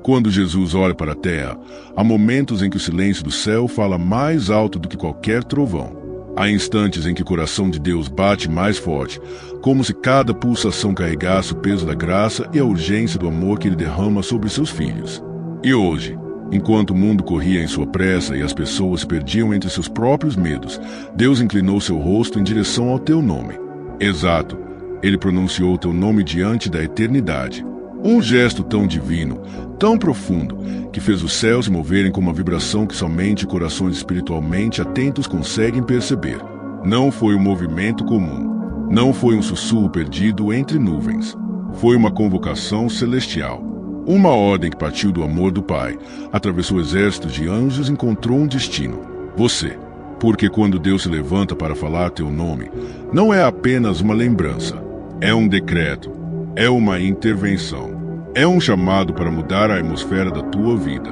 Quando Jesus olha para a terra, há momentos em que o silêncio do céu fala mais alto do que qualquer trovão. Há instantes em que o coração de Deus bate mais forte, como se cada pulsação carregasse o peso da graça e a urgência do amor que Ele derrama sobre seus filhos. E hoje, enquanto o mundo corria em sua pressa e as pessoas se perdiam entre seus próprios medos, Deus inclinou seu rosto em direção ao teu nome. Exato, Ele pronunciou teu nome diante da eternidade. Um gesto tão divino, tão profundo, que fez os céus se moverem com uma vibração que somente corações espiritualmente atentos conseguem perceber. Não foi um movimento comum. Não foi um sussurro perdido entre nuvens. Foi uma convocação celestial. Uma ordem que partiu do amor do Pai, atravessou exércitos de anjos e encontrou um destino. Você. Porque quando Deus se levanta para falar teu nome, não é apenas uma lembrança. É um decreto. É uma intervenção. É um chamado para mudar a atmosfera da tua vida.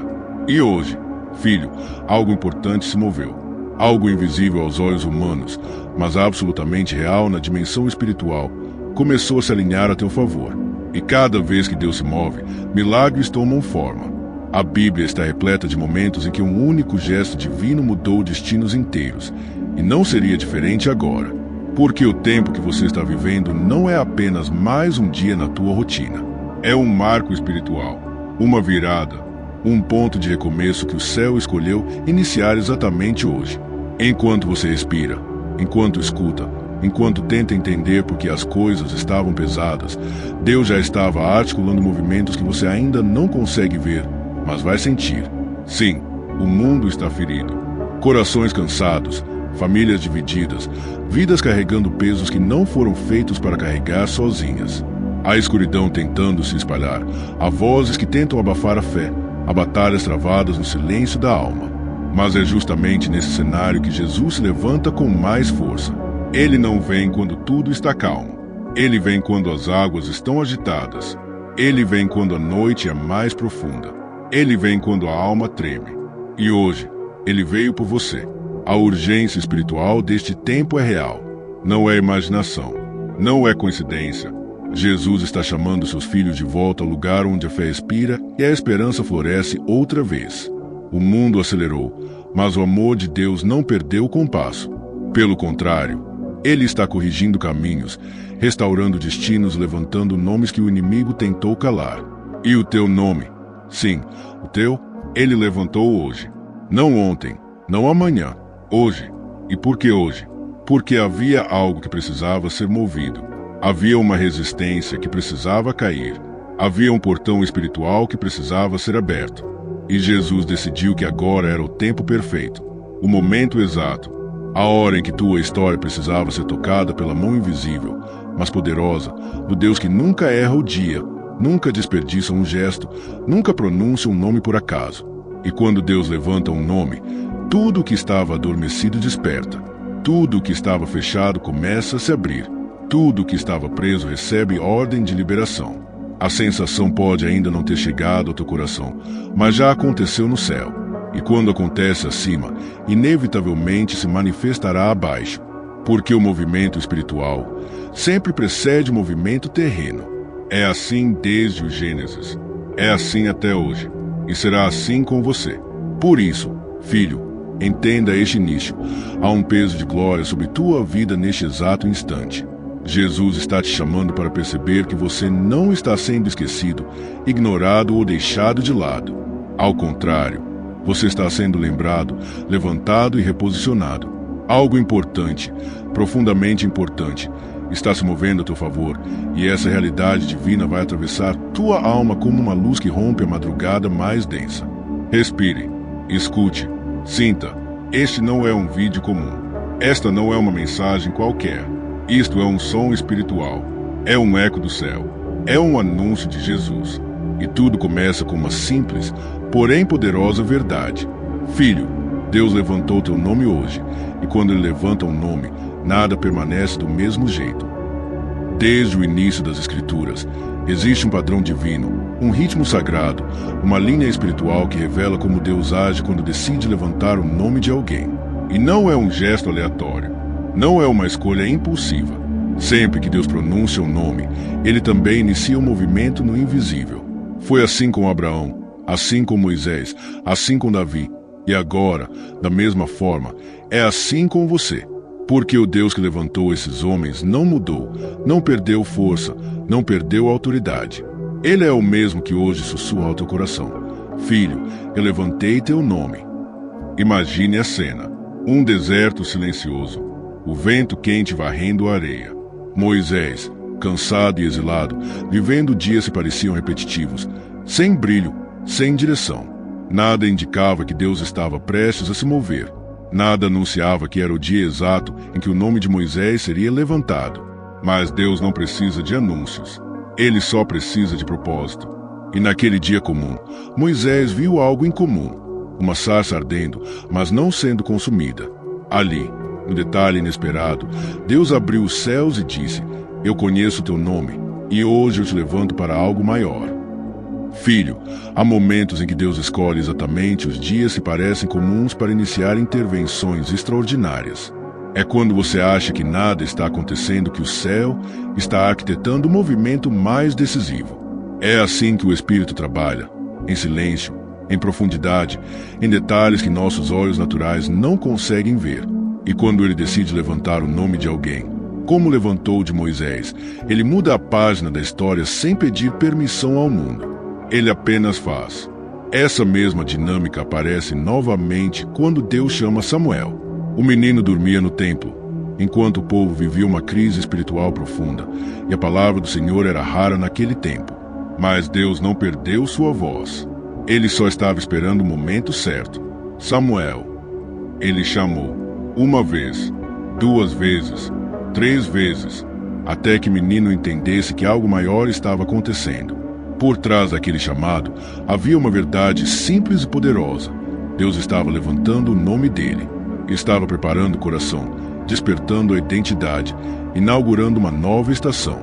E hoje, filho, algo importante se moveu. Algo invisível aos olhos humanos, mas absolutamente real na dimensão espiritual, começou a se alinhar a teu favor. E cada vez que Deus se move, milagres tomam forma. A Bíblia está repleta de momentos em que um único gesto divino mudou destinos inteiros. E não seria diferente agora. Porque o tempo que você está vivendo não é apenas mais um dia na tua rotina. É um marco espiritual, uma virada, um ponto de recomeço que o céu escolheu iniciar exatamente hoje. Enquanto você respira, enquanto escuta, enquanto tenta entender por que as coisas estavam pesadas, Deus já estava articulando movimentos que você ainda não consegue ver, mas vai sentir. Sim, o mundo está ferido. Corações cansados, famílias divididas, vidas carregando pesos que não foram feitos para carregar sozinhas. Há escuridão tentando se espalhar, há vozes que tentam abafar a fé, há batalhas travadas no silêncio da alma. Mas é justamente nesse cenário que Jesus se levanta com mais força. Ele não vem quando tudo está calmo. Ele vem quando as águas estão agitadas. Ele vem quando a noite é mais profunda. Ele vem quando a alma treme. E hoje, Ele veio por você. A urgência espiritual deste tempo é real. Não é imaginação. Não é coincidência. Jesus está chamando seus filhos de volta ao lugar onde a fé expira e a esperança floresce outra vez. O mundo acelerou, mas o amor de Deus não perdeu o compasso. Pelo contrário, Ele está corrigindo caminhos, restaurando destinos, levantando nomes que o inimigo tentou calar. E o teu nome, sim, o teu, Ele levantou hoje. Não ontem, não amanhã. Hoje. E por que hoje? Porque havia algo que precisava ser movido. Havia uma resistência que precisava cair. Havia um portão espiritual que precisava ser aberto. E Jesus decidiu que agora era o tempo perfeito, o momento exato, a hora em que tua história precisava ser tocada pela mão invisível, mas poderosa, do Deus que nunca erra o dia, nunca desperdiça um gesto, nunca pronuncia um nome por acaso. E quando Deus levanta um nome, tudo o que estava adormecido desperta. Tudo o que estava fechado começa a se abrir. Tudo o que estava preso recebe ordem de liberação. A sensação pode ainda não ter chegado ao teu coração, mas já aconteceu no céu. E quando acontece acima, inevitavelmente se manifestará abaixo. Porque o movimento espiritual sempre precede o movimento terreno. É assim desde o Gênesis. É assim até hoje. E será assim com você. Por isso, filho, entenda este início. Há um peso de glória sobre tua vida neste exato instante. Jesus está te chamando para perceber que você não está sendo esquecido, ignorado ou deixado de lado. Ao contrário, você está sendo lembrado, levantado e reposicionado. Algo importante, profundamente importante, está se movendo a teu favor, e essa realidade divina vai atravessar tua alma como uma luz que rompe a madrugada mais densa. Respire, escute, sinta. Este não é um vídeo comum. Esta não é uma mensagem qualquer. Isto é um som espiritual. É um eco do céu. É um anúncio de Jesus. E tudo começa com uma simples, porém poderosa verdade. Filho, Deus levantou teu nome hoje. E quando Ele levanta um nome, nada permanece do mesmo jeito. Desde o início das Escrituras, existe um padrão divino, um ritmo sagrado, uma linha espiritual que revela como Deus age quando decide levantar o nome de alguém. E não é um gesto aleatório. Não é uma escolha impulsiva. Sempre que Deus pronuncia um nome, Ele também inicia um movimento no invisível. Foi assim com Abraão, assim com Moisés, assim com Davi, e agora, da mesma forma, é assim com você. Porque o Deus que levantou esses homens não mudou, não perdeu força, não perdeu autoridade. Ele é o mesmo que hoje sussurra ao teu coração: Filho, eu levantei teu nome. Imagine a cena: um deserto silencioso, o vento quente varrendo a areia. Moisés, cansado e exilado, vivendo dias que pareciam repetitivos, sem brilho, sem direção. Nada indicava que Deus estava prestes a se mover. Nada anunciava que era o dia exato em que o nome de Moisés seria levantado. Mas Deus não precisa de anúncios. Ele só precisa de propósito. E naquele dia comum, Moisés viu algo incomum: uma sarça ardendo, mas não sendo consumida. Ali, no detalhe inesperado, Deus abriu os céus e disse: Eu conheço teu nome, e hoje eu te levanto para algo maior. Filho, há momentos em que Deus escolhe exatamente os dias que parecem comuns para iniciar intervenções extraordinárias. É quando você acha que nada está acontecendo que o céu está arquitetando o movimento mais decisivo. É assim que o Espírito trabalha, em silêncio, em profundidade, em detalhes que nossos olhos naturais não conseguem ver. E quando ele decide levantar o nome de alguém, como levantou de Moisés, ele muda a página da história sem pedir permissão ao mundo. Ele apenas faz. Essa mesma dinâmica aparece novamente quando Deus chama Samuel. O menino dormia no templo, enquanto o povo vivia uma crise espiritual profunda, e a palavra do Senhor era rara naquele tempo. Mas Deus não perdeu sua voz. Ele só estava esperando o momento certo. Samuel. Ele chamou. Uma vez, 2 vezes, 3 vezes, até que o menino entendesse que algo maior estava acontecendo. Por trás daquele chamado, havia uma verdade simples e poderosa. Deus estava levantando o nome dele. Estava preparando o coração, despertando a identidade, inaugurando uma nova estação.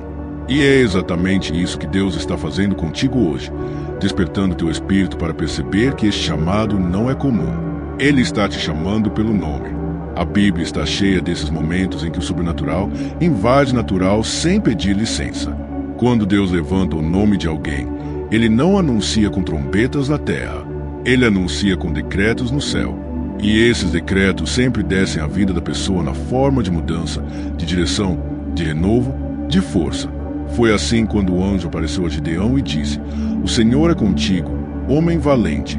E é exatamente isso que Deus está fazendo contigo hoje, despertando teu espírito para perceber que este chamado não é comum. Ele está te chamando pelo nome. A Bíblia está cheia desses momentos em que o sobrenatural invade o natural sem pedir licença. Quando Deus levanta o nome de alguém, Ele não anuncia com trombetas na terra. Ele anuncia com decretos no céu. E esses decretos sempre descem à vida da pessoa na forma de mudança, de direção, de renovo, de força. Foi assim quando o anjo apareceu a Gideão e disse: O Senhor é contigo, homem valente.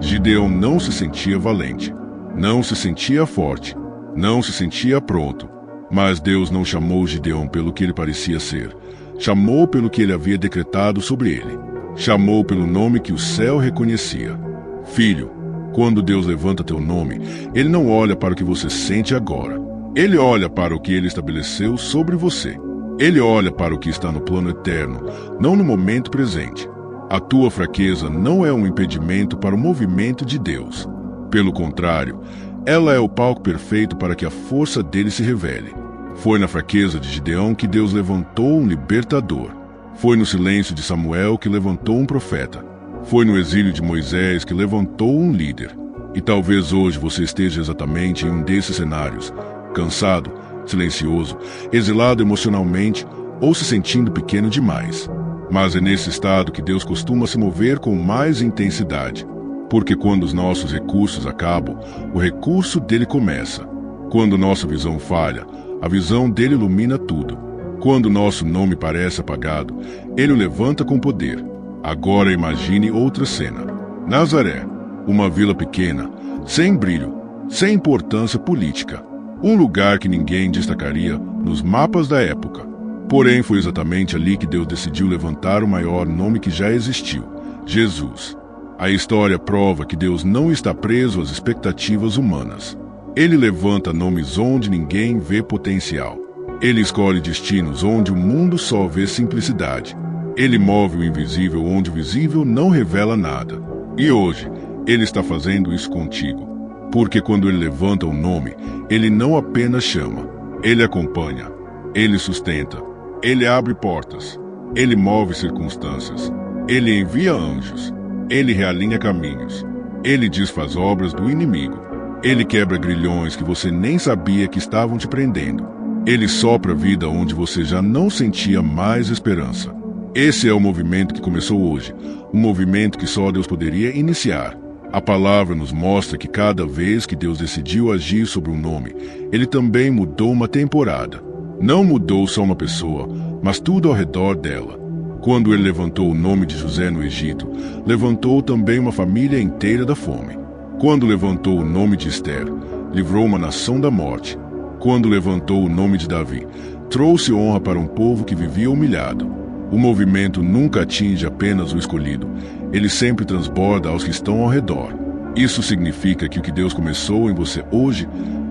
Gideão não se sentia valente, não se sentia forte, não se sentia pronto. Mas Deus não chamou Gideão pelo que ele parecia ser. Chamou pelo que ele havia decretado sobre ele. Chamou pelo nome que o céu reconhecia. Filho, quando Deus levanta teu nome, Ele não olha para o que você sente agora. Ele olha para o que Ele estabeleceu sobre você. Ele olha para o que está no plano eterno, não no momento presente. A tua fraqueza não é um impedimento para o movimento de Deus. Pelo contrário, ela é o palco perfeito para que a força dele se revele. Foi na fraqueza de Gideão que Deus levantou um libertador. Foi no silêncio de Samuel que levantou um profeta. Foi no exílio de Moisés que levantou um líder. E talvez hoje você esteja exatamente em um desses cenários, cansado, silencioso, exilado emocionalmente ou se sentindo pequeno demais. Mas é nesse estado que Deus costuma se mover com mais intensidade. Porque quando os nossos recursos acabam, o recurso dele começa. Quando nossa visão falha, a visão dele ilumina tudo. Quando nosso nome parece apagado, ele o levanta com poder. Agora imagine outra cena. Nazaré, uma vila pequena, sem brilho, sem importância política. Um lugar que ninguém destacaria nos mapas da época. Porém, foi exatamente ali que Deus decidiu levantar o maior nome que já existiu: Jesus. A história prova que Deus não está preso às expectativas humanas. Ele levanta nomes onde ninguém vê potencial. Ele escolhe destinos onde o mundo só vê simplicidade. Ele move o invisível onde o visível não revela nada. E hoje, Ele está fazendo isso contigo. Porque quando Ele levanta um nome, Ele não apenas chama, Ele acompanha, Ele sustenta, Ele abre portas, Ele move circunstâncias, Ele envia anjos, Ele realinha caminhos, Ele desfaz obras do inimigo, Ele quebra grilhões que você nem sabia que estavam te prendendo. Ele sopra vida onde você já não sentia mais esperança. Esse é o movimento que começou hoje, um movimento que só Deus poderia iniciar. A palavra nos mostra que cada vez que Deus decidiu agir sobre um nome, Ele também mudou uma temporada. Não mudou só uma pessoa, mas tudo ao redor dela. Quando Ele levantou o nome de José no Egito, levantou também uma família inteira da fome. Quando levantou o nome de Esther, livrou uma nação da morte. Quando levantou o nome de Davi, trouxe honra para um povo que vivia humilhado. O movimento nunca atinge apenas o escolhido, ele sempre transborda aos que estão ao redor. Isso significa que o que Deus começou em você hoje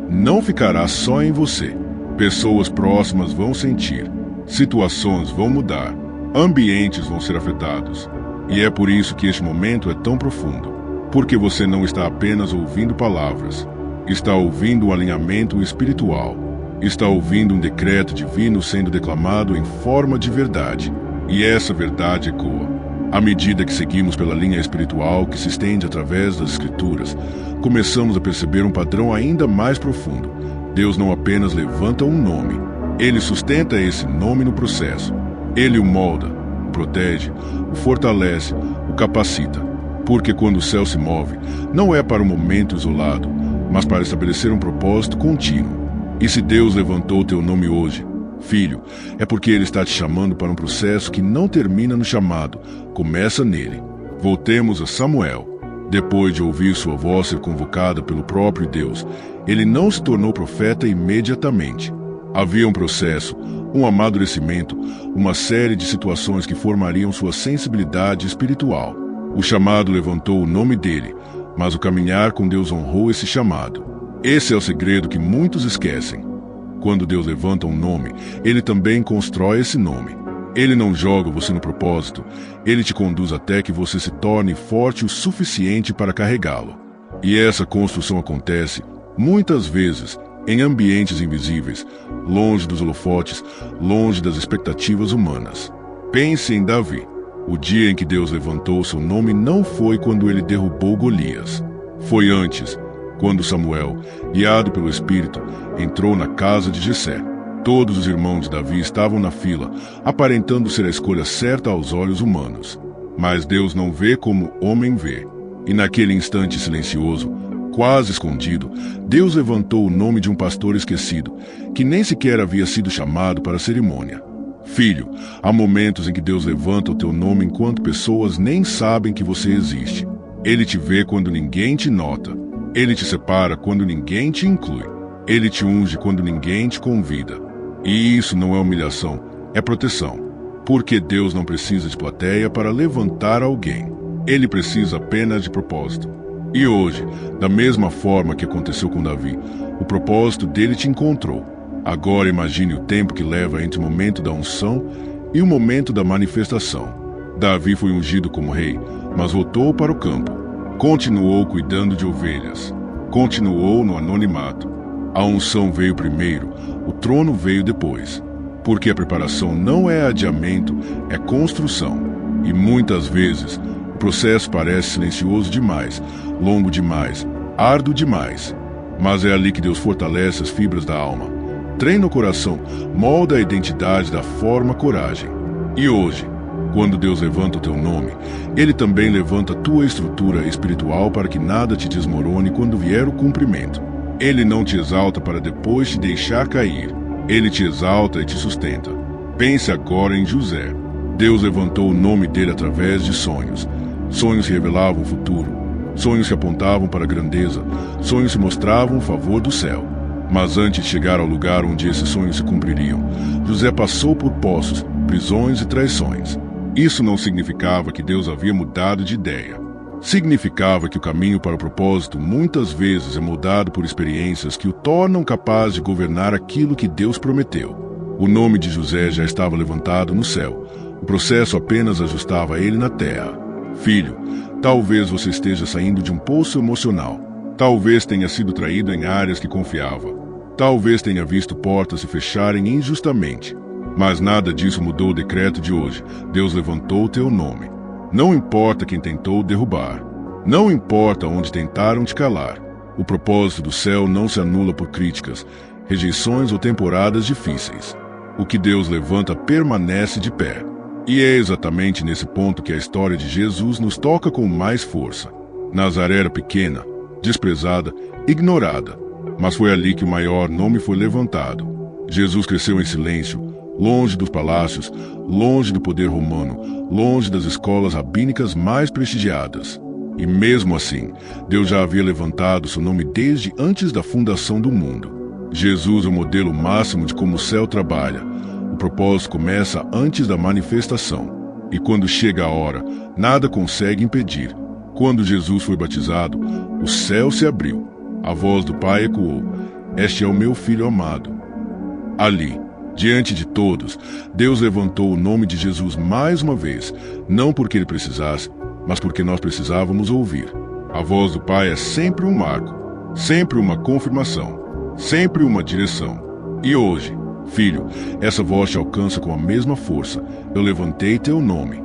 não ficará só em você. Pessoas próximas vão sentir, situações vão mudar, ambientes vão ser afetados. E é por isso que este momento é tão profundo, porque você não está apenas ouvindo palavras, está ouvindo um alinhamento espiritual, está ouvindo um decreto divino sendo declamado em forma de verdade. E essa verdade ecoa. À medida que seguimos pela linha espiritual que se estende através das Escrituras, começamos a perceber um padrão ainda mais profundo. Deus não apenas levanta um nome, Ele sustenta esse nome no processo. Ele o molda, o protege, o fortalece, o capacita. Porque quando o céu se move, não é para um momento isolado, mas para estabelecer um propósito contínuo. E se Deus levantou teu nome hoje, filho, é porque Ele está te chamando para um processo que não termina no chamado, começa nele. Voltemos a Samuel. Depois de ouvir sua voz ser convocada pelo próprio Deus, ele não se tornou profeta imediatamente. Havia um processo, um amadurecimento, uma série de situações que formariam sua sensibilidade espiritual. O chamado levantou o nome dele, mas o caminhar com Deus honrou esse chamado. Esse é o segredo que muitos esquecem. Quando Deus levanta um nome, Ele também constrói esse nome. Ele não joga você no propósito, Ele te conduz até que você se torne forte o suficiente para carregá-lo. E essa construção acontece, muitas vezes, em ambientes invisíveis, longe dos holofotes, longe das expectativas humanas. Pense em Davi. O dia em que Deus levantou seu nome não foi quando ele derrubou Golias. Foi antes, quando Samuel, guiado pelo Espírito, entrou na casa de Jessé. Todos os irmãos de Davi estavam na fila, aparentando ser a escolha certa aos olhos humanos. Mas Deus não vê como homem vê. E naquele instante silencioso, quase escondido, Deus levantou o nome de um pastor esquecido, que nem sequer havia sido chamado para a cerimônia. Filho, há momentos em que Deus levanta o teu nome enquanto pessoas nem sabem que você existe. Ele te vê quando ninguém te nota. Ele te separa quando ninguém te inclui. Ele te unge quando ninguém te convida. E isso não é humilhação, é proteção. Porque Deus não precisa de plateia para levantar alguém. Ele precisa apenas de propósito. E hoje, da mesma forma que aconteceu com Davi, o propósito dele te encontrou. Agora imagine o tempo que leva entre o momento da unção e o momento da manifestação. Davi foi ungido como rei, mas voltou para o campo. Continuou cuidando de ovelhas. Continuou no anonimato. A unção veio primeiro, o trono veio depois. Porque a preparação não é adiamento, é construção. E muitas vezes, o processo parece silencioso demais, longo demais, árduo demais. Mas é ali que Deus fortalece as fibras da alma. Treina o coração, molda a identidade da forma coragem. E hoje, quando Deus levanta o teu nome, Ele também levanta a tua estrutura espiritual para que nada te desmorone quando vier o cumprimento. Ele não te exalta para depois te deixar cair. Ele te exalta e te sustenta. Pense agora em José. Deus levantou o nome dele através de sonhos. Sonhos que revelavam o futuro. Sonhos que apontavam para a grandeza. Sonhos que mostravam o favor do céu. Mas antes de chegar ao lugar onde esses sonhos se cumpririam, José passou por poços, prisões e traições. Isso não significava que Deus havia mudado de ideia. Significava que o caminho para o propósito muitas vezes é moldado por experiências que o tornam capaz de governar aquilo que Deus prometeu. O nome de José já estava levantado no céu. O processo apenas ajustava ele na terra. Filho, talvez você esteja saindo de um poço emocional. Talvez tenha sido traído em áreas que confiava. Talvez tenha visto portas se fecharem injustamente. Mas nada disso mudou o decreto de hoje. Deus levantou o teu nome. Não importa quem tentou derrubar. Não importa onde tentaram te calar. O propósito do céu não se anula por críticas, rejeições ou temporadas difíceis. O que Deus levanta permanece de pé. E é exatamente nesse ponto que a história de Jesus nos toca com mais força. Nazaré era pequena, desprezada, ignorada, mas foi ali que o maior nome foi levantado. Jesus cresceu em silêncio, longe dos palácios, longe do poder romano, longe das escolas rabínicas mais prestigiadas. E mesmo assim, Deus já havia levantado seu nome desde antes da fundação do mundo. Jesus é o modelo máximo de como o céu trabalha. O propósito começa antes da manifestação. E quando chega a hora, nada consegue impedir. Quando Jesus foi batizado, o céu se abriu. A voz do Pai ecoou: "Este é o meu Filho amado." Ali, diante de todos, Deus levantou o nome de Jesus mais uma vez, não porque ele precisasse, mas porque nós precisávamos ouvir. A voz do Pai é sempre um marco, sempre uma confirmação, sempre uma direção. E hoje, filho, essa voz te alcança com a mesma força. Eu levantei teu nome.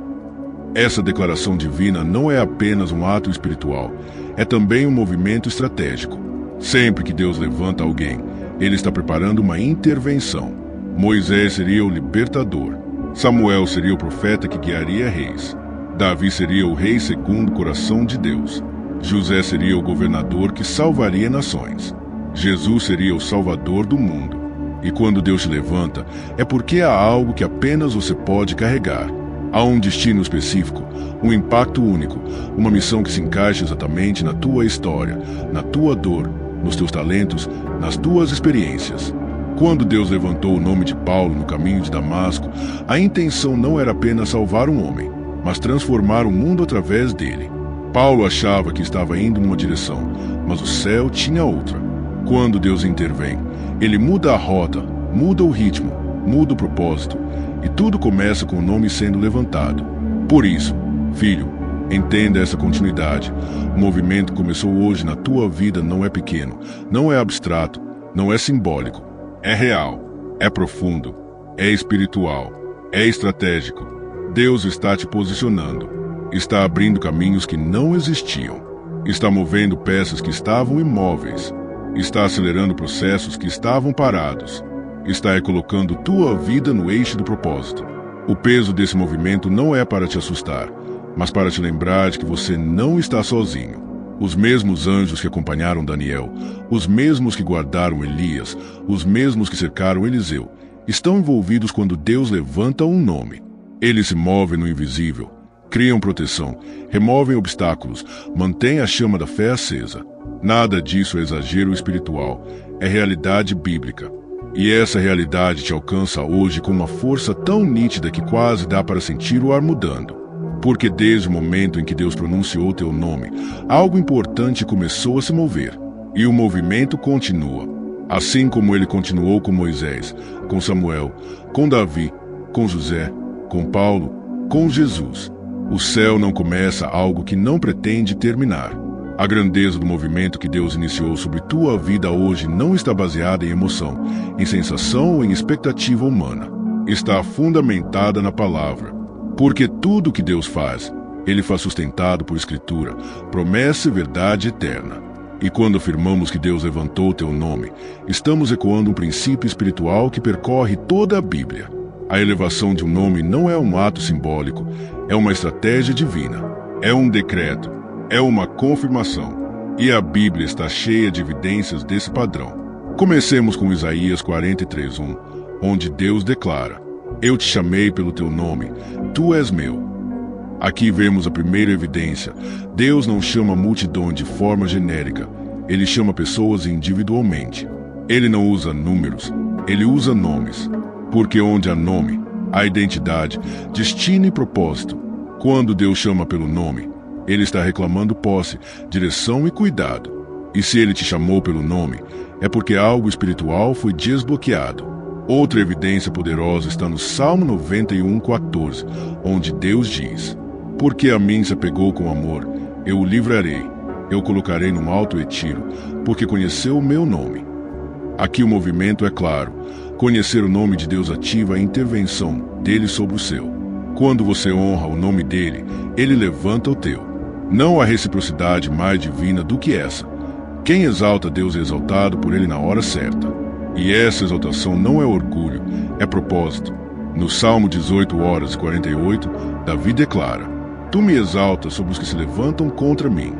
Essa declaração divina não é apenas um ato espiritual, é também um movimento estratégico. Sempre que Deus levanta alguém, ele está preparando uma intervenção. Moisés seria o libertador. Samuel seria o profeta que guiaria reis. Davi seria o rei segundo o coração de Deus. José seria o governador que salvaria nações. Jesus seria o salvador do mundo. E quando Deus te levanta, é porque há algo que apenas você pode carregar. Há um destino específico, um impacto único, uma missão que se encaixa exatamente na tua história, na tua dor, nos teus talentos, nas tuas experiências. Quando Deus levantou o nome de Paulo no caminho de Damasco, a intenção não era apenas salvar um homem, mas transformar o mundo através dele. Paulo achava que estava indo numa direção, mas o céu tinha outra. Quando Deus intervém, ele muda a rota, muda o ritmo, muda o propósito, e tudo começa com o nome sendo levantado. Por isso, filho, entenda essa continuidade. O movimento que começou hoje na tua vida não é pequeno, não é abstrato, não é simbólico. É real, é profundo, é espiritual, é estratégico. Deus está te posicionando, está abrindo caminhos que não existiam, está movendo peças que estavam imóveis, está acelerando processos que estavam parados, está colocando tua vida no eixo do propósito. O peso desse movimento não é para te assustar, mas para te lembrar de que você não está sozinho. Os mesmos anjos que acompanharam Daniel, os mesmos que guardaram Elias, os mesmos que cercaram Eliseu, estão envolvidos quando Deus levanta um nome. Eles se movem no invisível, criam proteção, removem obstáculos, mantêm a chama da fé acesa. Nada disso é exagero espiritual, é realidade bíblica. E essa realidade te alcança hoje com uma força tão nítida que quase dá para sentir o ar mudando. Porque desde o momento em que Deus pronunciou teu nome, algo importante começou a se mover. E o movimento continua. Assim como ele continuou com Moisés, com Samuel, com Davi, com José, com Paulo, com Jesus. O céu não começa algo que não pretende terminar. A grandeza do movimento que Deus iniciou sobre tua vida hoje não está baseada em emoção, em sensação ou em expectativa humana. Está fundamentada na palavra. Porque tudo que Deus faz, ele faz sustentado por escritura, promessa e verdade eterna. E quando afirmamos que Deus levantou teu nome, estamos ecoando um princípio espiritual que percorre toda a Bíblia. A elevação de um nome não é um ato simbólico, é uma estratégia divina, é um decreto, é uma confirmação. E a Bíblia está cheia de evidências desse padrão. Comecemos com Isaías 43:1, onde Deus declara: "Eu te chamei pelo teu nome, tu és meu." Aqui vemos a primeira evidência. Deus não chama a multidão de forma genérica, ele chama pessoas individualmente. Ele não usa números, ele usa nomes. Porque onde há nome, há identidade, destino e propósito. Quando Deus chama pelo nome, ele está reclamando posse, direção e cuidado. E se ele te chamou pelo nome, é porque algo espiritual foi desbloqueado. Outra evidência poderosa está no Salmo 91:14, onde Deus diz: "Porque a mim se apegou com amor, eu o livrarei, eu o colocarei num alto retiro, porque conheceu o meu nome." Aqui o movimento é claro. Conhecer o nome de Deus ativa a intervenção dele sobre o seu. Quando você honra o nome dele, ele levanta o teu. Não há reciprocidade mais divina do que essa. Quem exalta Deus é exaltado por ele na hora certa. E essa exaltação não é orgulho, é propósito. No Salmo 18:48, Davi declara: Tu me exaltas sobre os que se levantam contra mim.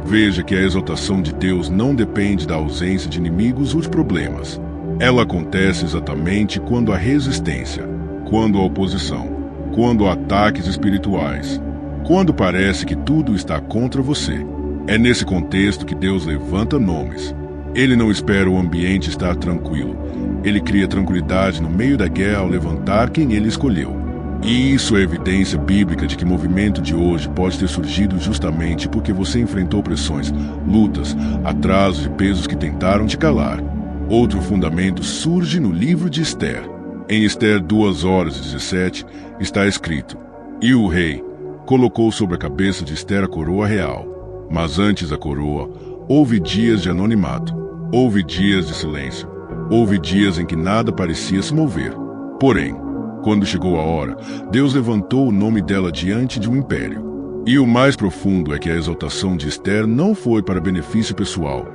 Veja que a exaltação de Deus não depende da ausência de inimigos ou de problemas. Ela acontece exatamente quando há resistência, quando há oposição, quando há ataques espirituais, quando parece que tudo está contra você. É nesse contexto que Deus levanta nomes. Ele não espera o ambiente estar tranquilo. Ele cria tranquilidade no meio da guerra ao levantar quem ele escolheu. E isso é evidência bíblica de que o movimento de hoje pode ter surgido justamente porque você enfrentou pressões, lutas, atrasos e pesos que tentaram te calar. Outro fundamento surge no livro de Esther. Em Esther 2:17 está escrito: E o rei colocou sobre a cabeça de Esther a coroa real. Mas antes da coroa, houve dias de anonimato, houve dias de silêncio, houve dias em que nada parecia se mover. Porém, quando chegou a hora, Deus levantou o nome dela diante de um império. E o mais profundo é que a exaltação de Esther não foi para benefício pessoal,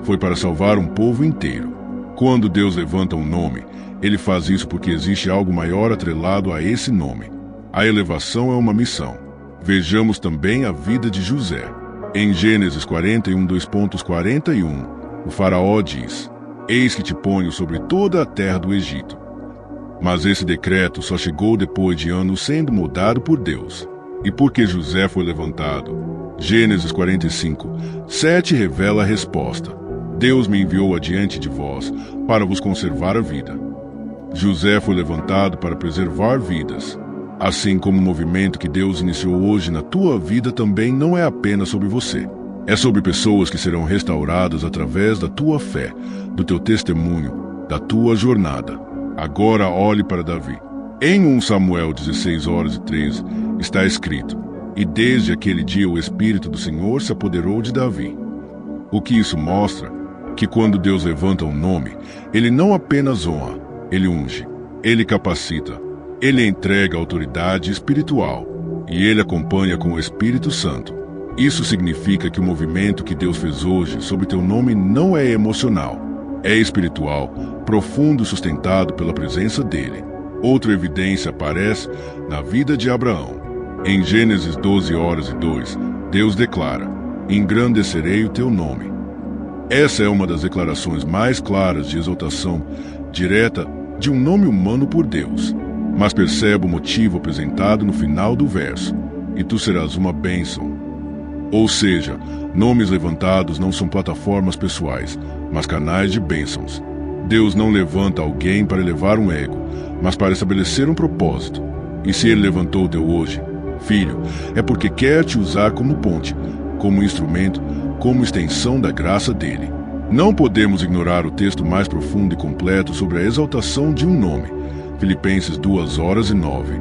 foi para salvar um povo inteiro. Quando Deus levanta um nome, ele faz isso porque existe algo maior atrelado a esse nome. A elevação é uma missão. Vejamos também a vida de José. Em Gênesis 41:41, o faraó diz: Eis que te ponho sobre toda a terra do Egito. Mas esse decreto só chegou depois de anos sendo mudado por Deus. E porque José foi levantado, Gênesis 45:7 revela a resposta: Deus me enviou adiante de vós para vos conservar a vida. José foi levantado para preservar vidas. Assim como o movimento que Deus iniciou hoje na tua vida também não é apenas sobre você. É sobre pessoas que serão restauradas através da tua fé, do teu testemunho, da tua jornada. Agora olhe para Davi. Em 1 Samuel 16:13 está escrito: E desde aquele dia o Espírito do Senhor se apoderou de Davi. O que isso mostra? Que quando Deus levanta um nome, ele não apenas honra, ele unge, ele capacita, ele entrega autoridade espiritual e ele acompanha com o Espírito Santo. Isso significa que o movimento que Deus fez hoje sobre teu nome não é emocional, é espiritual, profundo e sustentado pela presença dele. Outra evidência aparece na vida de Abraão. Em Gênesis 12:2, Deus declara: Engrandecerei o teu nome. Essa é uma das declarações mais claras de exaltação direta de um nome humano por Deus. Mas perceba o motivo apresentado no final do verso: E tu serás uma bênção. Ou seja, nomes levantados não são plataformas pessoais, mas canais de bênçãos. Deus não levanta alguém para elevar um ego, mas para estabelecer um propósito. E se ele levantou o teu hoje, filho, é porque quer te usar como ponte, como instrumento, como extensão da graça dele. Não podemos ignorar o texto mais profundo e completo sobre a exaltação de um nome. Filipenses 2:9.